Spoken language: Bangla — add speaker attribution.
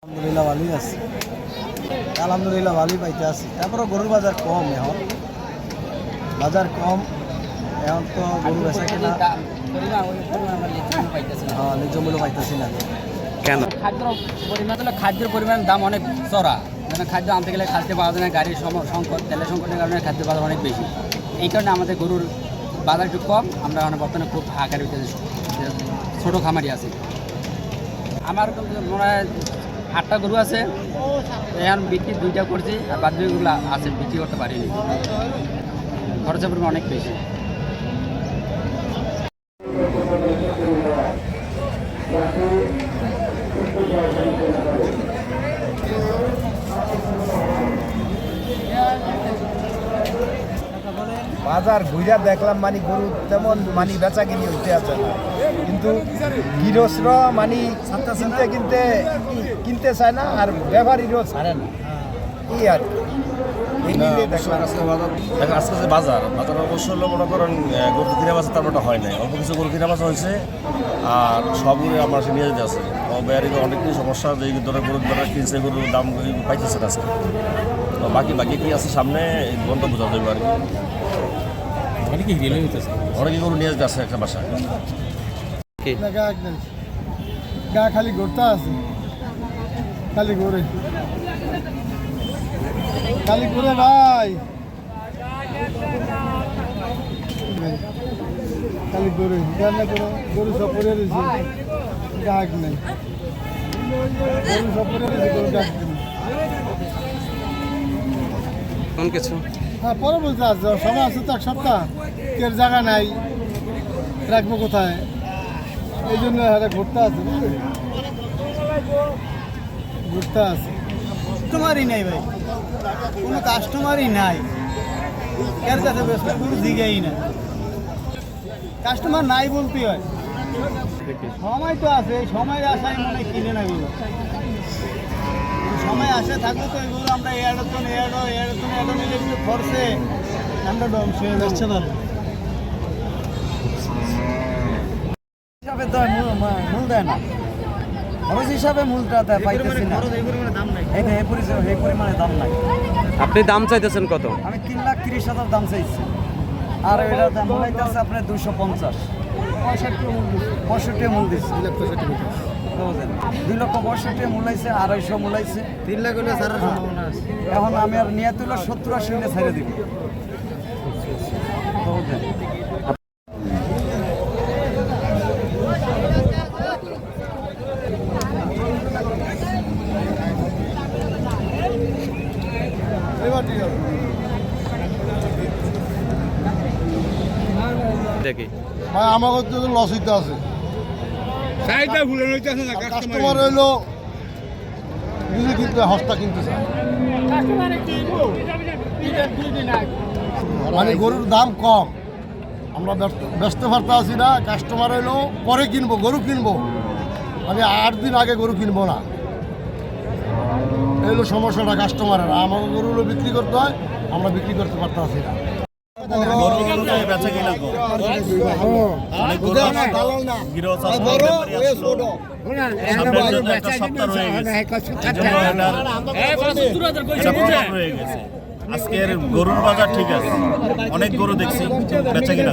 Speaker 1: আলহামদুলিল্লাহ ভালোই আছে। আলহামদুলিল্লাহ ভালোই পাইতে আছে। তারপরে গরুর বাজার কম, এখন বাজার কম, এখন তো গরু বেচা কিনা হ্যাঁ ন্যায্য মূল্য পাইতেছি না।
Speaker 2: কেন?
Speaker 3: খাদ্যের পরিমাণ দাম অনেক চড়া, মানে খাদ্য আনতে গেলে খাদ্য পাওয়া যায় না, গাড়ির সংকট, তেলের সংকটের কারণে খাদ্যের বাজার অনেক বেশি। এই কারণে আমাদের গরুর বাজার একটু কম। আমরা মানে বর্তমানে খুব আকারে ছোটো খামারি আছি। আমার মনে হয় 8টা গরু আছে, এখন বিক্রি 2টা করছি, আর বাদ বাকিগুলো আছে বিক্রি করতে পারিনি। খরচের পরিমাণ অনেক বেশি।
Speaker 1: বাজার ঘুরা দেখলাম মানে গরু তেমন মানে বেচা কিনি হইতে আছে না, কিন্তু গৃহস্থরা মানে কিনতে চায় না, আর ব্যবহারীরাও ছাড়ে না। এই আর
Speaker 4: আজকে যে বাজার অবশ্য হলো মনে করেন গরু কিনা বাজার তারপরটা হয় নাই, অল্প কিছু গরু কিনা বাজার হয়েছে, আর সবগুলো আমার সে নিয়ে যেতে আছে। বেয়ারিকে অনেক কিছু সমস্যা, যে ধরনের গরুর ধরে কিনছে, গরুর দাম পাইতেছে না আজকে। তো বাকি কি আছে সামনে বন্ধ বোঝা যাবে আর কি। অনেকে গরু নিয়ে যেতে আছে একটা বাসায়।
Speaker 1: গা খালি ঘুরতে আছে, খালি ঘুরে ভাই, খালি ঘুরে গরু সব পরে রয়েছে, ডাক নেই, গরু সব পরে রয়েছে, গরু ডাক নেই।
Speaker 2: কোন কিছু?
Speaker 1: হ্যাঁ পরে বলতে আসছে, সময় আছে তো এক সপ্তাহ, কের জায়গা নাই, রাখবো কোথায়, এই জন্য ঘুরতে আছে, বুঝলি, ঘুরতে আছে। কাস্টমারই নাই ভাই, কোনো কাস্টমারই নাই, এর কাছে বেশ কোনো দিকেই না, কাস্টমার নাই বলতে হয়। সময় তো আছে, সময়ের আশায় মনে কিনে না গেল, সময় আসে থাকলে তো এগুলো আমরা এড়ো নিলে একটু খরচে আমরা ডংস হয়ে যাচ্ছে না। হিসাবে তো মূল দেয় না, খরচ হিসাবে মূলটা পাইতেছি না, এই পরিমাণে দাম নাই।
Speaker 2: আপনি দাম চাইতেছেন কত?
Speaker 1: আমি 3,30,000 দাম চাইছি, আর এটার দাম মূলাইতেছে আপনার 250, 65 মূল দিচ্ছে, 2,65,000 মূলাইছে, 250 মূলাইছে, 3 লাখ হলে ছাড়ার সম্ভাবনা আছে। এখন আমি আর নিয়ে তুলে 70-80 হলে ছেড়ে দিব।
Speaker 2: দেখি
Speaker 5: ভাই আমাকে তো লস হইতে আছে, কাস্টমার হইলো নিজে কিনতে হস্তা কিনতে চায়, মানে গরুর দাম কম, আমরা ব্যস্ত পারতে আছি না। কাস্টমার হইলো পরে কিনবো, গরু কিনবো, আমি 8 দিন আগে গরু কিনবো না, এলো সমস্যাটা কাস্টমারের। আমাকে গরুগুলো বিক্রি করতে হয়, আমরা বিক্রি করতে পারতে আছি না।
Speaker 4: বেচা কিনা আজকের গরুর বাজার ঠিক আছে, অনেক গরু দেখছি, বেচা কিনা